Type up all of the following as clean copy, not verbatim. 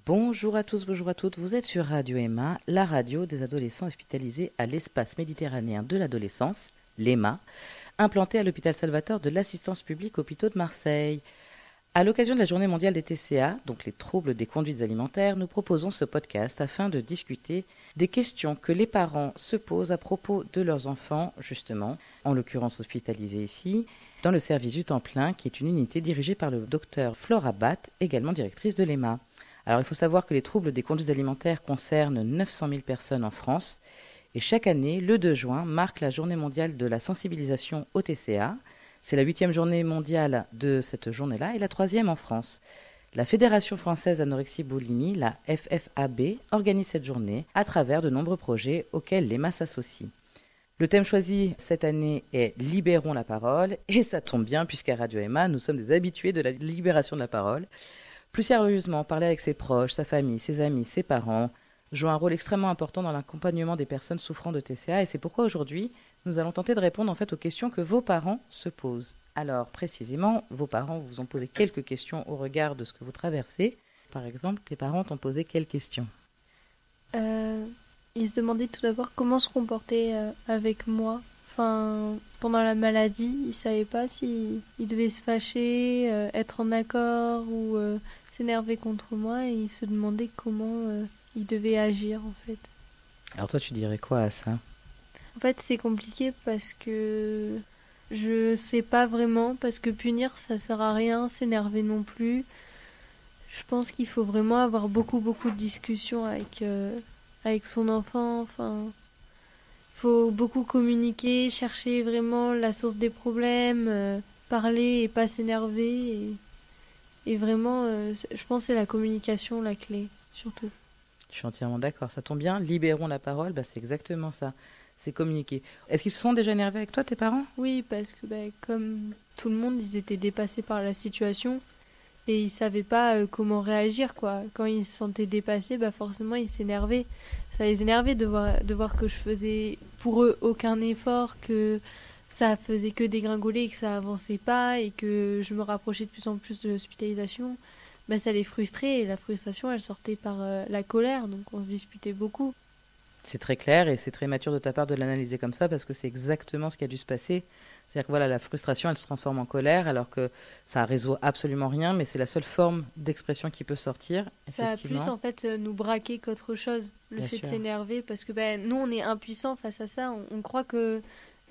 Bonjour à tous, bonjour à toutes. Vous êtes sur Radio Emma, la radio des adolescents hospitalisés à l'espace méditerranéen de l'adolescence, l'EMA, implanté à l'hôpital Salvatore de l'Assistance publique Hôpitaux de Marseille. À l'occasion de la Journée mondiale des TCA, donc les troubles des conduites alimentaires, nous proposons ce podcast afin de discuter des questions que les parents se posent à propos de leurs enfants, justement, en l'occurrence hospitalisés ici, dans le service du temps plein, qui est une unité dirigée par le docteur Flora Batt, également directrice de l'EMA. Alors il faut savoir que les troubles des conduites alimentaires concernent 900 000 personnes en France et chaque année, le 2 juin, marque la journée mondiale de la sensibilisation au TCA. C'est la 8e journée mondiale de cette journée-là et la 3e en France. La Fédération française anorexie boulimie, la FFAB, organise cette journée à travers de nombreux projets auxquels l'EMA s'associe. Le thème choisi cette année est Libérons la parole et ça tombe bien puisqu'à Radio Emma, nous sommes des habitués de la libération de la parole. Plus sérieusement, parler avec ses proches, sa famille, ses amis, ses parents joue un rôle extrêmement important dans l'accompagnement des personnes souffrant de TCA et c'est pourquoi aujourd'hui, nous allons tenter de répondre en fait aux questions que vos parents se posent. Alors précisément, vos parents vous ont posé quelques questions au regard de ce que vous traversez. Par exemple, tes parents t'ont posé quelles questions? Ils se demandaient tout d'abord comment se comporter avec moi. Enfin, pendant la maladie, ils savaient pas si ils devaient se fâcher, être en accord ou s'énerver contre moi et ils se demandaient comment ils devaient agir en fait. Alors toi, tu dirais quoi à ça? En fait, c'est compliqué parce que je sais pas vraiment, parce que punir ça sert à rien, s'énerver non plus. Je pense qu'il faut vraiment avoir beaucoup de discussions avec son enfant. Enfin, il faut beaucoup communiquer, chercher vraiment la source des problèmes, parler et pas s'énerver. Et vraiment, je pense que c'est la communication la clé, surtout. Je suis entièrement d'accord, ça tombe bien. Libérons la parole, c'est exactement ça. C'est communiquer. Est-ce qu'ils se sont déjà énervés avec toi, tes parents? Oui, parce que comme tout le monde, ils étaient dépassés par la situation et ils savaient pas comment réagir, quoi. Quand ils se sentaient dépassés, forcément ils s'énervaient. Ça les énervait de voir que je faisais pour eux aucun effort, que ça faisait que dégringoler et que ça avançait pas et que je me rapprochais de plus en plus de l'hospitalisation. Ça les frustrait et la frustration elle sortait par la colère, donc on se disputait beaucoup. C'est très clair et c'est très mature de ta part de l'analyser comme ça parce que c'est exactement ce qui a dû se passer. C'est-à-dire que voilà, la frustration, elle se transforme en colère alors que ça résout absolument rien, mais c'est la seule forme d'expression qui peut sortir, Ça a plus effectivement. en fait nous braquer qu'autre chose, le Bien fait de sûr. s'énerver, parce que nous on est impuissants face à ça, on croit que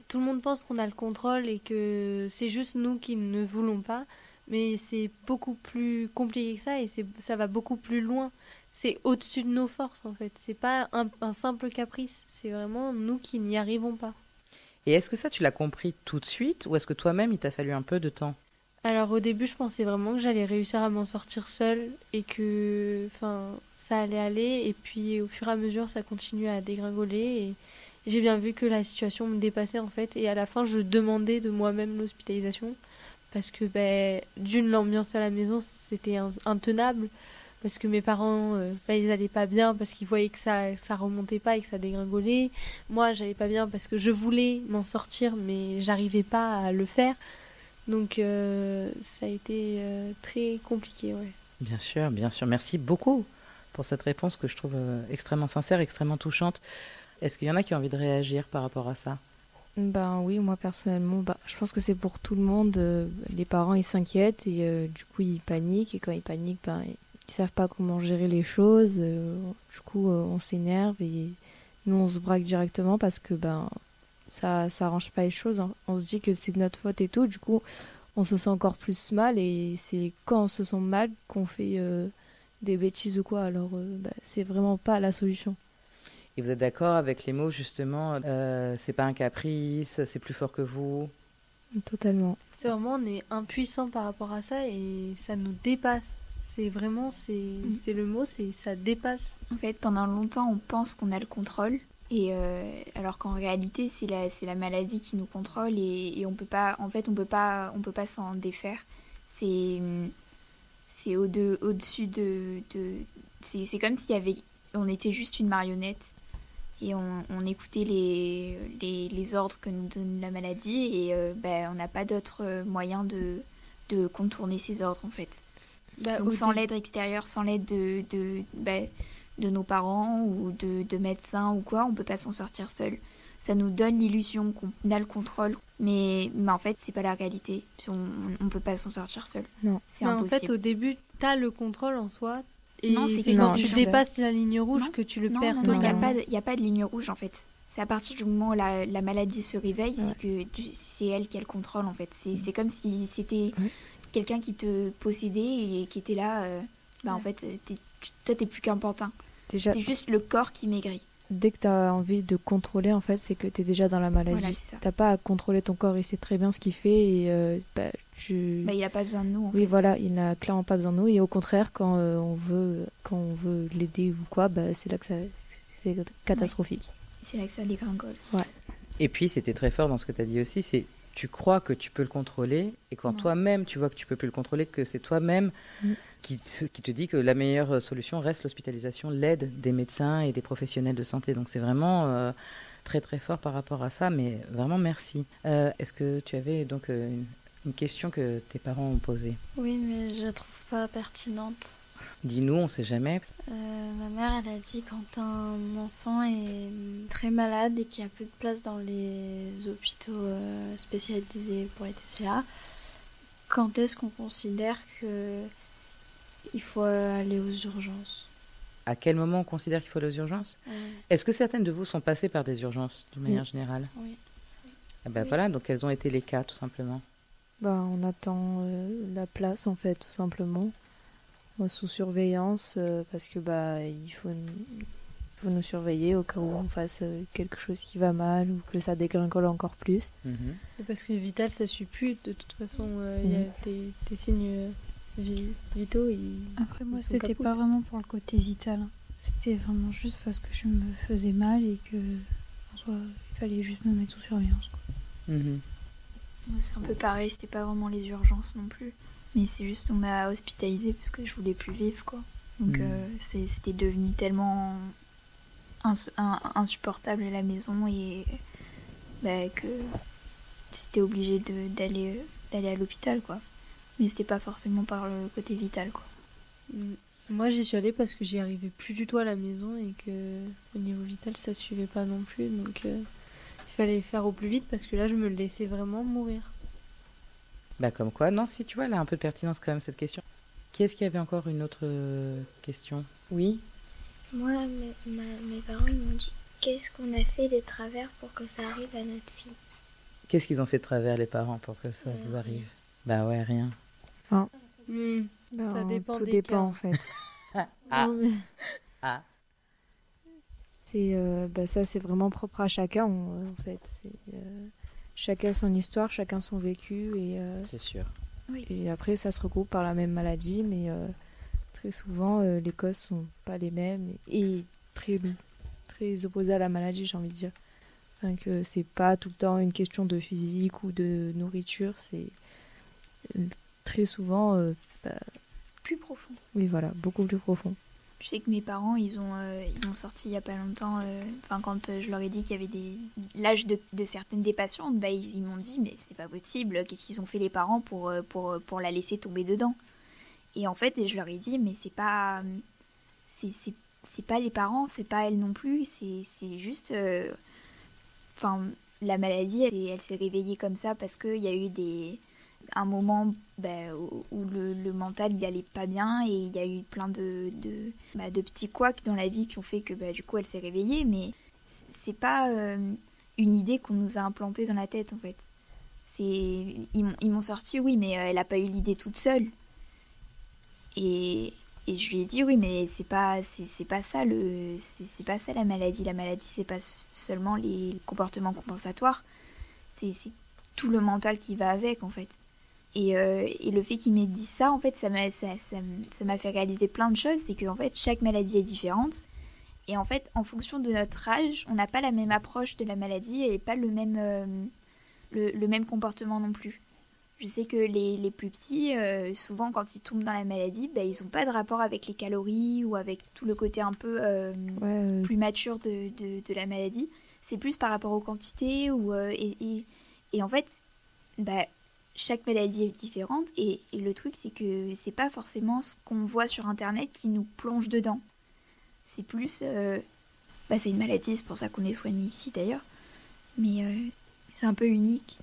tout le monde pense qu'on a le contrôle et que c'est juste nous qui ne voulons pas, mais c'est beaucoup plus compliqué que ça et ça va beaucoup plus loin. C'est au-dessus de nos forces en fait, c'est pas un simple caprice, c'est vraiment nous qui n'y arrivons pas. Et est-ce que ça, tu l'as compris tout de suite ou est-ce que toi-même, il t'a fallu un peu de temps? Alors au début je pensais vraiment que j'allais réussir à m'en sortir seule et que ça allait aller et puis au fur et à mesure ça continue à dégringoler et j'ai bien vu que la situation me dépassait en fait et à la fin je demandais de moi-même l'hospitalisation parce que d'une l'ambiance à la maison c'était intenable parce que mes parents ils allaient pas bien parce qu'ils voyaient que ça remontait pas et que ça dégringolait. Moi j'allais pas bien parce que je voulais m'en sortir mais j'arrivais pas à le faire. Donc ça a été très compliqué, ouais. Bien sûr, bien sûr. Merci beaucoup pour cette réponse que je trouve extrêmement sincère, extrêmement touchante. Est-ce qu'il y en a qui ont envie de réagir par rapport à ça? Ben oui, moi personnellement, je pense que c'est pour tout le monde. Les parents, ils s'inquiètent et du coup, ils paniquent. Et quand ils paniquent, ils savent pas comment gérer les choses. Du coup, on s'énerve et nous, on se braque directement parce que ça arrange pas les choses, hein. On se dit que c'est de notre faute et tout. Du coup, on se sent encore plus mal et c'est quand on se sent mal qu'on fait des bêtises ou quoi. Alors, c'est vraiment pas la solution. Et vous êtes d'accord avec les mots justement, c'est pas un caprice, c'est plus fort que vous? Totalement. C'est vraiment, on est impuissant par rapport à ça et ça nous dépasse. C'est vraiment, c'est le mot, c'est ça dépasse. En fait, pendant longtemps, on pense qu'on a le contrôle, et alors qu'en réalité, c'est la maladie qui nous contrôle et on peut pas, en fait, on peut pas s'en défaire. C'est c'est au-dessus c'est comme s'il y avait, on était juste une marionnette et on écoutait les ordres que nous donne la maladie et on n'a pas d'autre moyen de contourner ces ordres en fait. Donc sans l'aide extérieure, sans l'aide de nos parents ou de médecins ou quoi, on peut pas s'en sortir seul. Ça nous donne l'illusion qu'on a le contrôle, mais en fait, c'est pas la réalité. On peut pas s'en sortir seul. Non. C'est impossible. En fait, au début, t'as le contrôle en soi. Et Non, c'est quand tu dépasses la ligne rouge que tu le perds. Non, il n'y a pas de ligne rouge en fait. C'est à partir du moment où la maladie se réveille, c'est elle qui a le contrôle en fait. C'est comme si c'était quelqu'un qui te possédait et qui était là. En fait, toi, t'es plus qu'un pantin. C'est juste le corps qui maigrit. Dès que tu as envie de contrôler, en fait, c'est que tu es déjà dans la maladie. Voilà, t'as pas à contrôler ton corps, il sait très bien ce qu'il fait et il n'a pas besoin de nous. Oui, voilà, il n'a clairement pas besoin de nous. Et au contraire, quand on veut l'aider ou quoi, c'est là que c'est catastrophique. Ouais. C'est là que ça dégringole. Ouais. Et puis, c'était très fort dans ce que tu as dit aussi, c'est tu crois que tu peux le contrôler, et quand toi-même tu vois que tu peux plus le contrôler, que c'est toi-même qui te dit que la meilleure solution reste l'hospitalisation, l'aide des médecins et des professionnels de santé. Donc c'est vraiment très très fort par rapport à ça, mais vraiment merci. Est-ce que tu avais donc une question que tes parents ont posée? Oui, mais je la trouve pas pertinente. Dis-nous, on sait jamais. Ma mère, elle a dit quand un enfant est très malade et qu'il n'y a plus de place dans les hôpitaux spécialisés pour les TCA, quand est-ce qu'on considère qu'il faut aller aux urgences? À quel moment on considère qu'il faut aller aux urgences? Est-ce que certaines de vous sont passées par des urgences, de manière générale? Oui. Voilà, donc quels ont été les cas, tout simplement? On attend la place, en fait, tout simplement. Sous surveillance, parce que il faut nous surveiller au cas où on fasse quelque chose qui va mal ou que ça dégringole encore plus. Et parce que le vital, ça suit plus. De toute façon, il y a des signes vitaux. Après, moi, c'était pas vraiment pour le côté vital. C'était vraiment juste parce que je me faisais mal et que en soi, il fallait juste me mettre sous surveillance, quoi. C'est un peu pareil, c'était pas vraiment les urgences non plus. Mais c'est juste, on m'a hospitalisée parce que je voulais plus vivre, quoi. Donc c'était devenu tellement insupportable à la maison et que c'était obligé d'aller à l'hôpital, quoi. Mais c'était pas forcément par le côté vital, quoi. Moi, j'y suis allée parce que j'y arrivais plus du tout à la maison et que au niveau vital, ça suivait pas non plus. Donc il fallait faire au plus vite parce que là, je me laissais vraiment mourir. Comme quoi, non, si tu vois, elle a un peu de pertinence quand même cette question. Qui est-ce qui avait encore une autre question? Oui. Moi, mes parents ils m'ont dit qu'est-ce qu'on a fait de travers pour que ça arrive à notre fille? Qu'est-ce qu'ils ont fait de travers les parents pour que ça vous arrive? Rien. Ça dépend tout des dépend cas. en fait. C'est ça, c'est vraiment propre à chacun en fait. C'est chacun son histoire, chacun son vécu et c'est sûr. Oui. Et après ça se regroupe par la même maladie, mais très souvent les causes sont pas les mêmes et très opposées à la maladie, j'ai envie de dire. Enfin, que c'est pas tout le temps une question de physique ou de nourriture, c'est très souvent plus profond. Oui, voilà, beaucoup plus profond. Je sais que mes parents, ils ont sorti il y a pas longtemps, quand je leur ai dit qu'il y avait l'âge de certaines des patientes, ils m'ont dit mais c'est pas possible, qu'est-ce qu'ils ont fait les parents pour la laisser tomber dedans? Et en fait, je leur ai dit mais c'est pas les parents, c'est pas elle non plus, c'est juste la maladie, elle s'est réveillée comme ça parce qu'il y a eu un moment où le mental il allait pas bien et il y a eu plein de petits couacs dans la vie qui ont fait que du coup elle s'est réveillée, mais c'est pas une idée qu'on nous a implantée dans la tête en fait. Ils m'ont sorti oui mais elle a pas eu l'idée toute seule et je lui ai dit oui mais c'est pas ça c'est pas ça la maladie c'est pas seulement les comportements compensatoires, c'est tout le mental qui va avec en fait. Et le fait qu'il m'ait dit ça, en fait, ça m'a fait réaliser plein de choses. C'est qu'en fait, chaque maladie est différente. Et en fait, en fonction de notre âge, on n'a pas la même approche de la maladie et pas le même comportement non plus. Je sais que les plus petits, souvent, quand ils tombent dans la maladie, ils n'ont pas de rapport avec les calories ou avec tout le côté un peu plus mature de la maladie. C'est plus par rapport aux quantités. Et en fait... chaque maladie est différente et le truc c'est que c'est pas forcément ce qu'on voit sur internet qui nous plonge dedans. C'est plus c'est une maladie, c'est pour ça qu'on est soigné ici d'ailleurs, mais c'est un peu unique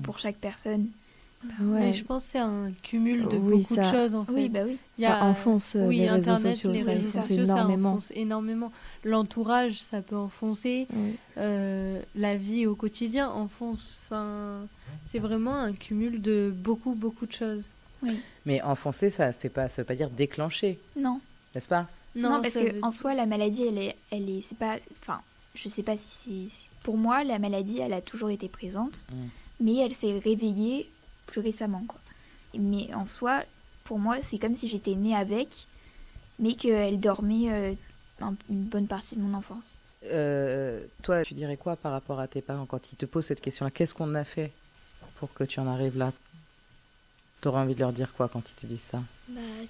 pour chaque personne. Mais je pense que c'est un cumul de beaucoup de choses en fait. Oui, bah oui. Ça enfonce les réseaux Internet, sociaux, les ça réseaux enfonce sociaux, énormément. Ça enfonce énormément. L'entourage, ça peut enfoncer. La vie au quotidien enfonce. Enfin, c'est vraiment un cumul de beaucoup de choses. Oui. Mais enfoncer, ça veut pas dire déclencher. Non. N'est-ce pas? Non, parce que en soi, la maladie, elle est, c'est pas, enfin, je sais pas si pour moi, la maladie, elle a toujours été présente, mais elle s'est réveillée plus récemment, quoi. Mais en soi, pour moi, c'est comme si j'étais née avec, mais qu'elle dormait une bonne partie de mon enfance. Toi, tu dirais quoi par rapport à tes parents quand ils te posent cette question-là? Qu'est-ce qu'on a fait pour que tu en arrives là? T'aurais envie de leur dire quoi quand ils te disent ça?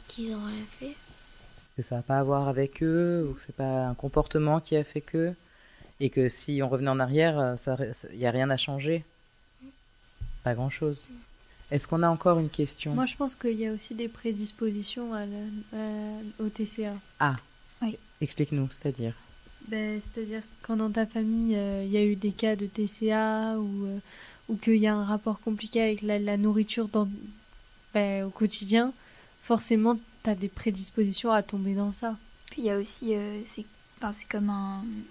Qu'ils n'ont rien fait. Que ça n'a pas à voir avec eux, ou que c'est pas un comportement qui a fait que, et que si on revenait en arrière, il n'y a rien à changer? Pas grand-chose. Est-ce qu'on a encore une question? Moi, je pense qu'il y a aussi des prédispositions au TCA. Ah, oui. Explique-nous, c'est-à-dire? C'est-à-dire quand dans ta famille, il y a eu des cas de TCA ou qu'il y a un rapport compliqué avec la nourriture au quotidien, forcément, tu as des prédispositions à tomber dans ça. Puis il y a aussi, c'est comme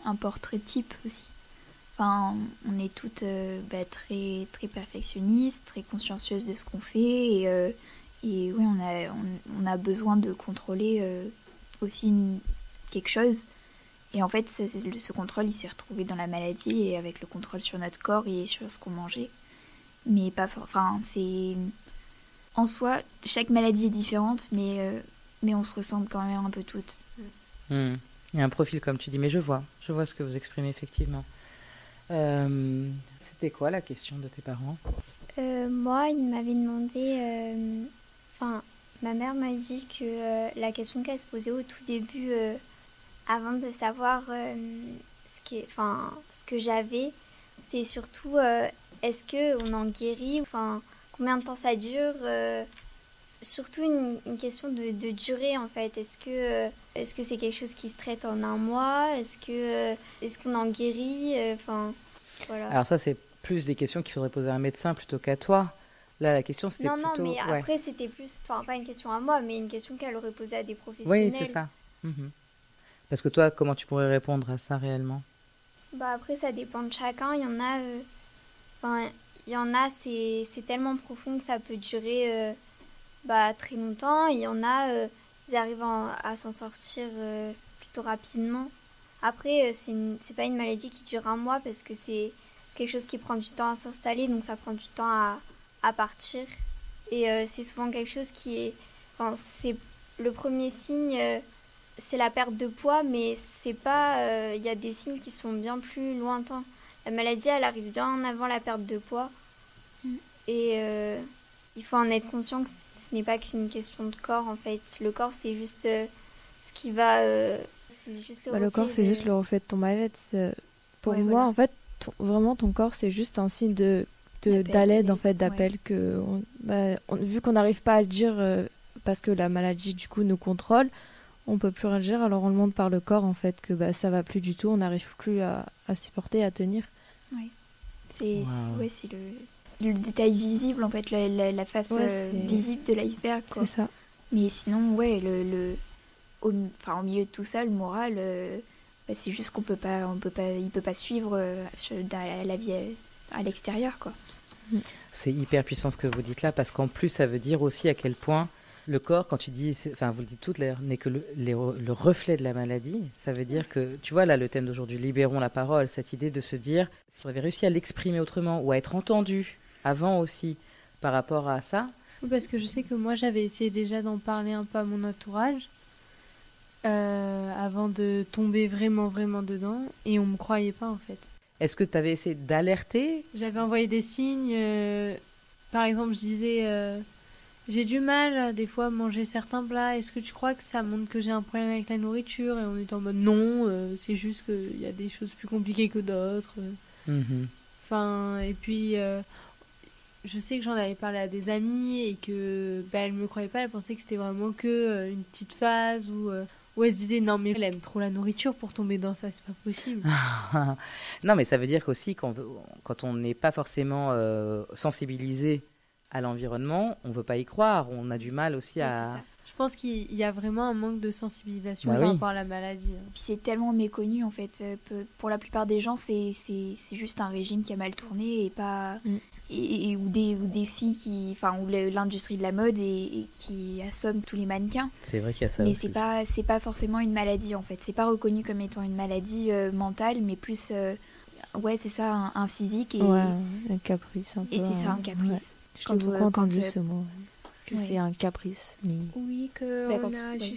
un portrait type aussi. Enfin, on est toutes très, très perfectionnistes, très consciencieuses de ce qu'on fait et oui, on a besoin de contrôler aussi quelque chose. Et en fait, ce contrôle, il s'est retrouvé dans la maladie et avec le contrôle sur notre corps et sur ce qu'on mangeait. Mais pas c'est... En soi, chaque maladie est différente, mais on se ressemble quand même un peu toutes. Il y a un profil, comme tu dis, mais je vois ce que vous exprimez effectivement. C'était quoi la question de tes parents? Moi, ils m'avaient demandé... ma mère m'a dit que la question qu'elle se posait au tout début, avant de savoir ce que j'avais, c'est surtout est-ce qu'on en guérit, combien de temps ça dure, surtout une question de durée en fait. Est-ce que c'est quelque chose qui se traite en un mois, est-ce qu'on en guérit, voilà. Alors ça, c'est plus des questions qu'il faudrait poser à un médecin plutôt qu'à toi. Là, la question, c'était plutôt... Non, mais après, c'était plus, pas une question à moi, mais une question qu'elle aurait posée à des professionnels. Oui, c'est ça. Parce que toi, comment tu pourrais répondre à ça réellement? Après, ça dépend de chacun. Il y en a, c'est tellement profond que ça peut durer très longtemps. Il y en a, ils arrivent à s'en sortir plutôt rapidement. Après, c'est pas une maladie qui dure un mois parce que c'est quelque chose qui prend du temps à s'installer, donc ça prend du temps à partir. Et c'est souvent quelque chose qui est... c'est le premier signe, c'est la perte de poids, mais c'est pas... y a des signes qui sont bien plus lointains. La maladie, elle arrive bien avant la perte de poids. Et il faut en être conscient que ce n'est pas qu'une question de corps, en fait. Le corps, c'est juste ce qui va... c'est juste le corps, c'est juste le reflet de ton mal-être. Pour moi, voilà. En fait, vraiment, ton corps, c'est juste un signe d'aide, en fait, d'appel. Ouais. Vu qu'on n'arrive pas à le dire parce que la maladie, du coup, nous contrôle, on peut plus rien dire, alors on le montre par le corps, en fait, que ça va plus du tout, on n'arrive plus à supporter, à tenir. Oui. C'est le détail visible, en fait, la face visible de l'iceberg, quoi. C'est ça. Mais sinon, ouais, au milieu de tout ça, le moral, c'est juste qu'on peut pas, il peut pas suivre la vie à l'extérieur, quoi. C'est hyper puissant ce que vous dites là, parce qu'en plus, ça veut dire aussi à quel point le corps, quand tu dis, vous le dites toutes d'ailleurs, n'est que le reflet de la maladie. Ça veut dire que, tu vois, là, le thème d'aujourd'hui, libérons la parole, cette idée de se dire, si on avait réussi à l'exprimer autrement ou à être entendu avant aussi par rapport à ça. Parce que je sais que moi, j'avais essayé déjà d'en parler un peu à mon entourage avant de tomber vraiment, vraiment dedans, et on me croyait pas, en fait. Est-ce que tu avais essayé d'alerter? J'avais envoyé des signes. Par exemple, je disais... j'ai du mal, des fois, à manger certains plats. Est-ce que tu crois que ça montre que j'ai un problème avec la nourriture? Et on était en mode non, c'est juste qu'il y a des choses plus compliquées que d'autres. Et puis, je sais que j'en avais parlé à des amis et que elle me croyait pas, elle pensait que c'était vraiment que une petite phase où elle se disait non mais elle aime trop la nourriture pour tomber dans ça, c'est pas possible. Non, mais ça veut dire qu'aussi quand on n'est pas forcément sensibilisé à l'environnement, on veut pas y croire, on a du mal aussi Ouais, à... c'est ça. Je pense qu'il y a vraiment un manque de sensibilisation Bah par oui. rapport à la maladie. Puis c'est tellement méconnu en fait. Pour la plupart des gens, c'est juste un régime qui a mal tourné et pas ou des filles ou l'industrie de la mode et qui assomme tous les mannequins. C'est vrai qu'il y a ça Mais aussi. c'est pas forcément une maladie en fait. C'est pas reconnu comme étant une maladie mentale, mais plus ouais c'est ça un physique et Ouais, un caprice un peu. et c'est ça un caprice. Ouais. Je Quand, l'ai beaucoup entendu quand, ce mot. Que ouais. c'est un caprice. Mais... Oui, que Bah, on quand- a ouais.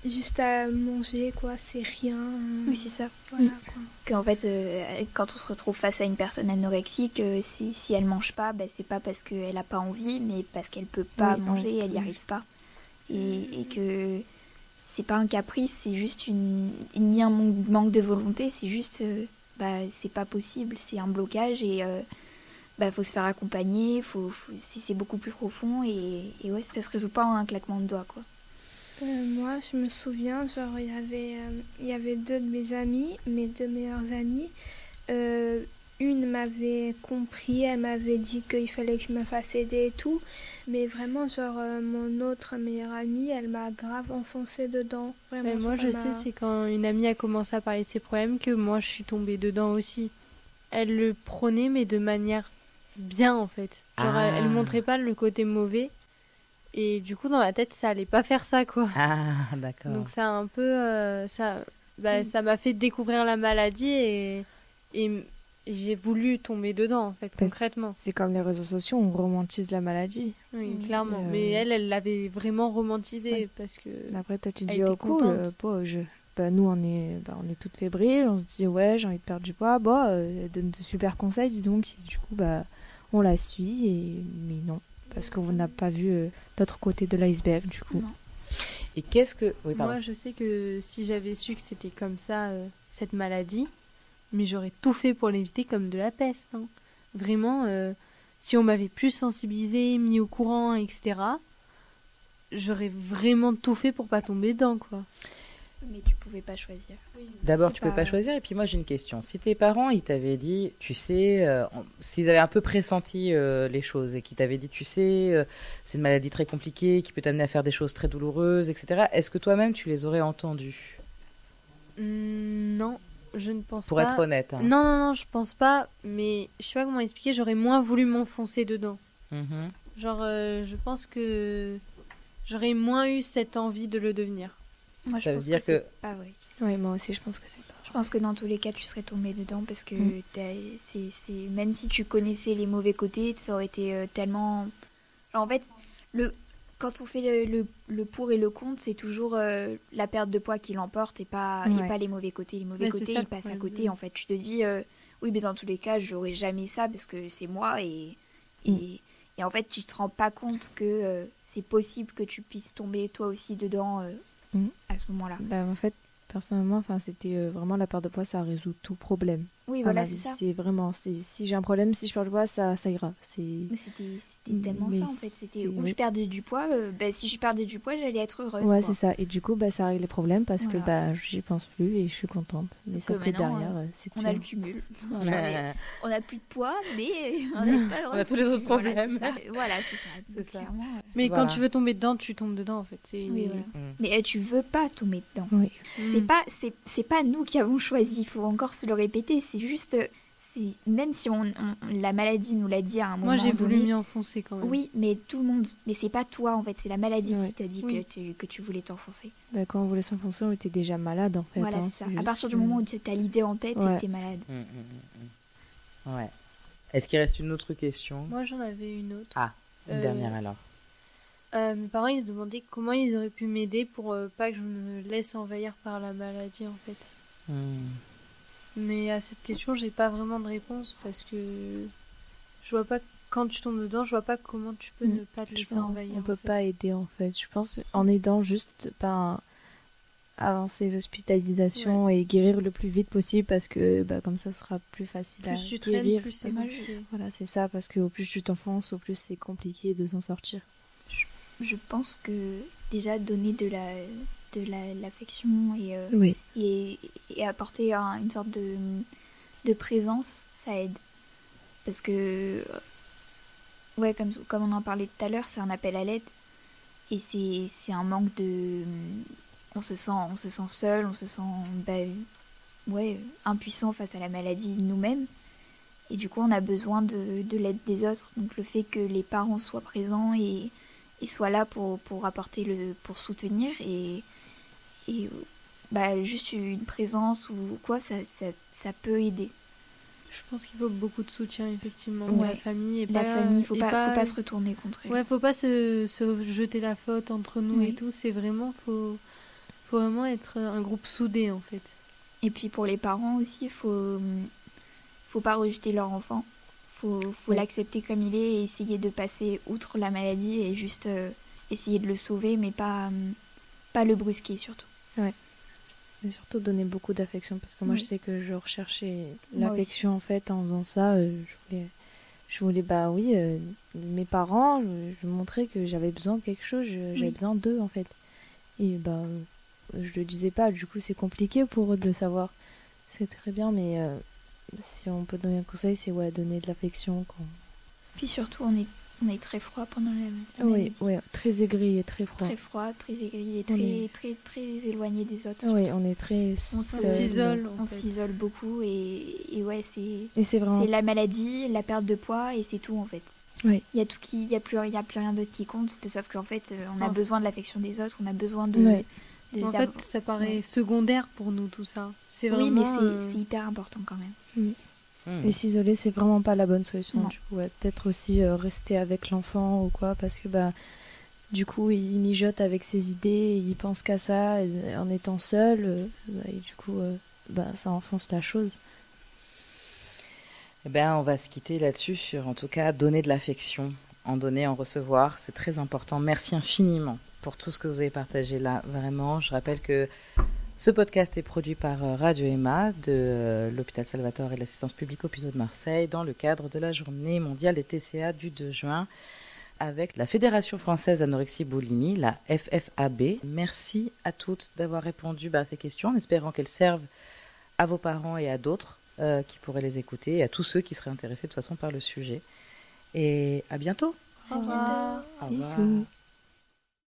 juste à manger, quoi, c'est rien. Oui c'est ça. Voilà, quoi. Qu'en fait, quand on se retrouve face à une personne anorexique, si elle mange pas, c'est pas parce qu'elle a pas envie, mais parce qu'elle peut pas Oui, manger, oui. elle y arrive pas. Et que c'est pas un caprice, c'est juste ni un manque de volonté, c'est juste, c'est pas possible, c'est un blocage et faut se faire accompagner, c'est beaucoup plus profond et ouais, ça se résout pas en un claquement de doigts, quoi. Moi, je me souviens, genre, il y avait deux de mes amies, mes deux meilleures amies. Une m'avait compris, elle m'avait dit qu'il fallait que je me fasse aider et tout. Mais vraiment, genre, mon autre meilleure amie, elle m'a grave enfoncée dedans. Vraiment, Mais moi, genre, je sais, c'est quand une amie a commencé à parler de ses problèmes que moi, je suis tombée dedans aussi. Elle le prônait, mais de manière bien, en fait. Genre, Ah. elle montrait pas le côté mauvais. Et du coup, dans ma tête, ça allait pas faire ça, quoi. Ah, d'accord. Donc, ça a un peu... ça m'a fait découvrir la maladie et j'ai voulu tomber dedans, en fait, Parce- concrètement. C'est comme les réseaux sociaux, on romantise la maladie. Oui, clairement. Euh, Mais elle l'avait vraiment romantisé Ouais. parce que... Après, toi, tu te Elle dis, était oh cool, contente. nous, on est toutes fébriles, on se dit, ouais, j'ai envie de perdre du poids. Elle donne de super conseils, dis donc. Et du coup, on la suit, mais non. Parce qu'on n'a pas vu l'autre côté de l'iceberg, du coup. Non. Et qu'est-ce que... Oui, pardon. Moi, je sais que si j'avais su que c'était comme ça, cette maladie, mais j'aurais tout fait pour l'éviter comme de la peste. Hein. Vraiment, si on m'avait plus sensibilisée, mis au courant, etc., j'aurais vraiment tout fait pour pas tomber dedans, quoi. Mais tu pouvais pas choisir. D'abord, C'est tu peux pas- pas choisir. Et puis moi, j'ai une question. Si tes parents, ils t'avaient dit, tu sais, s'ils avaient un peu pressenti les choses et qu'ils t'avaient dit, tu sais, c'est une maladie très compliquée qui peut t'amener à faire des choses très douloureuses, etc., est-ce que toi-même, tu les aurais entendus? Non, je ne pense Pour pas. être honnête. Hein. Non, je pense pas. Mais je sais pas comment expliquer, j'aurais moins voulu m'enfoncer dedans. Mhm. Genre, je pense que j'aurais moins eu cette envie de le devenir. Moi, je Ça veut pense dire que c'est pas vrai. Oui, moi aussi, je pense que c'est pas. Je pense que dans tous les cas, tu serais tombé dedans parce que Mm. même si tu connaissais les mauvais côtés, ça aurait été tellement... Genre, en fait, quand on fait le pour et le contre, c'est toujours la perte de poids qui l'emporte et pas les mauvais côtés. Les mauvais Ouais, c'est côtés, ça ils le passent à problème. côté. En fait, tu te dis, oui, mais dans tous les cas, j'aurais jamais ça parce que c'est moi et en fait, tu te rends pas compte que c'est possible que tu puisses tomber toi aussi dedans à ce moment-là. En fait, personnellement, c'était vraiment la perte de poids, ça résout tout problème. Oui, À voilà, ma c'est vie. ça. C'est vraiment, si j'ai un problème, si je perds du poids, ça ira. Mais c'était tellement Mais ça en fait. C'était c'est- où oui. je perdais du poids, si je perdais du poids, j'allais être heureuse. Ouais, quoi. c'est ça. Et du coup, ça règle les problèmes parce que Voilà. j'y pense plus et je suis contente. Mais Donc, ça fait maintenant, derrière, c'est On a le pire. cumul. Voilà. On a plus de poids, mais on n'a pas On a tous les autres Voilà, problèmes. Voilà, c'est ça. C'est Donc, ça. clairement, Mais Voilà. quand tu veux tomber dedans, tu tombes dedans, en fait. oui, voilà. Mm. Mais tu veux pas tomber dedans. Oui. C'est pas nous qui avons choisi. Il faut encore se le répéter. C'est juste, même si la maladie nous l'a dit à un moment Moi, j'ai voulu donné, m'y enfoncer quand même. oui, mais tout le monde. Mais c'est pas toi en fait. C'est la maladie Ouais. qui t'a dit Oui. que tu voulais t'enfoncer. Quand on voulait s'enfoncer, on était déjà malade en fait. Voilà, hein, c'est ça. c'est À juste partir du que- moment où tu as l'idée en tête, c'est Ouais. que t'es malade. Ouais. Est-ce qu'il reste une autre question? Moi, j'en avais une autre. Ah, une Euh, dernière alors. Mes parents, ils se demandaient comment ils auraient pu m'aider pour pas que je me laisse envahir par la maladie, en fait. Hmm. Mais à cette question, j'ai pas vraiment de réponse parce que je vois pas, quand tu tombes dedans, je vois pas comment tu peux ne pas te Je laisser pense- envahir. On en peut fait. pas aider en fait. Je pense en aidant juste avancer l'hospitalisation et guérir le plus vite possible parce que comme ça sera plus facile plus à tu guérir. traînes, plus c'est compliqué. Voilà, c'est ça, parce qu'au plus tu t'enfonces, au plus c'est compliqué de s'en sortir. Je pense que déjà donner de l'affection et apporter une sorte de présence, ça aide. Parce que, comme on en parlait tout à l'heure, c'est un appel à l'aide. Et c'est un manque de... On se sent seul, on se sent impuissant face à la maladie nous-mêmes. Et du coup, on a besoin de l'aide des autres. Donc le fait que les parents soient présents et soient là pour pour soutenir et juste une présence ou quoi, ça peut aider. Je pense qu'il faut beaucoup de soutien effectivement de la famille. Faut pas se retourner contre elle. Ouais, faut pas se jeter la faute entre nous et tout. C'est vraiment, faut vraiment être un groupe soudé en fait. Et puis pour les parents aussi, faut pas rejeter leur enfant. Faut l'accepter comme il est et essayer de passer outre la maladie et juste essayer de le sauver, mais pas le brusquer surtout. Ouais. Mais surtout donner beaucoup d'affection parce que moi je sais que je recherchais l'affection en fait en faisant ça. Je voulais mes parents, je montrais que j'avais besoin de quelque chose, j'avais besoin d'eux en fait. Et je le disais pas, du coup c'est compliqué pour eux de le savoir. C'est très bien, mais si on peut donner un conseil, c'est donner de l'affection. Puis surtout on est très froid pendant la maladie. Oui, très aigri et très froid. Très froid, très aigri et très éloigné des autres. Oui, on est très seul. On s'isole beaucoup et c'est vraiment... c'est la maladie, la perte de poids et c'est tout en fait. Oui. Il y a plus rien d'autre qui compte, sauf qu'en fait on a besoin de l'affection des autres, on a besoin de... En fait, ça paraît secondaire pour nous tout ça. C'est vraiment... Oui, mais c'est hyper important quand même. Et s'isoler, c'est vraiment pas la bonne solution. Du coup, peut-être aussi rester avec l'enfant ou quoi, parce que du coup, il mijote avec ses idées, il pense qu'à ça, et en étant seul, et du coup, ça enfonce la chose. Eh ben, on va se quitter là-dessus sur, en tout cas, donner de l'affection, en donner, en recevoir, c'est très important. Merci infiniment pour tout ce que vous avez partagé là, vraiment. Je rappelle que ce podcast est produit par Radio Emma de l'hôpital Salvatore et de l'assistance publique hôpitaux de Marseille dans le cadre de la journée mondiale des TCA du 2 juin avec la Fédération française anorexie boulimie, la FFAB. Merci à toutes d'avoir répondu à ces questions en espérant qu'elles servent à vos parents et à d'autres qui pourraient les écouter et à tous ceux qui seraient intéressés de toute façon par le sujet. Et à bientôt. Au revoir. Au revoir. Bisous.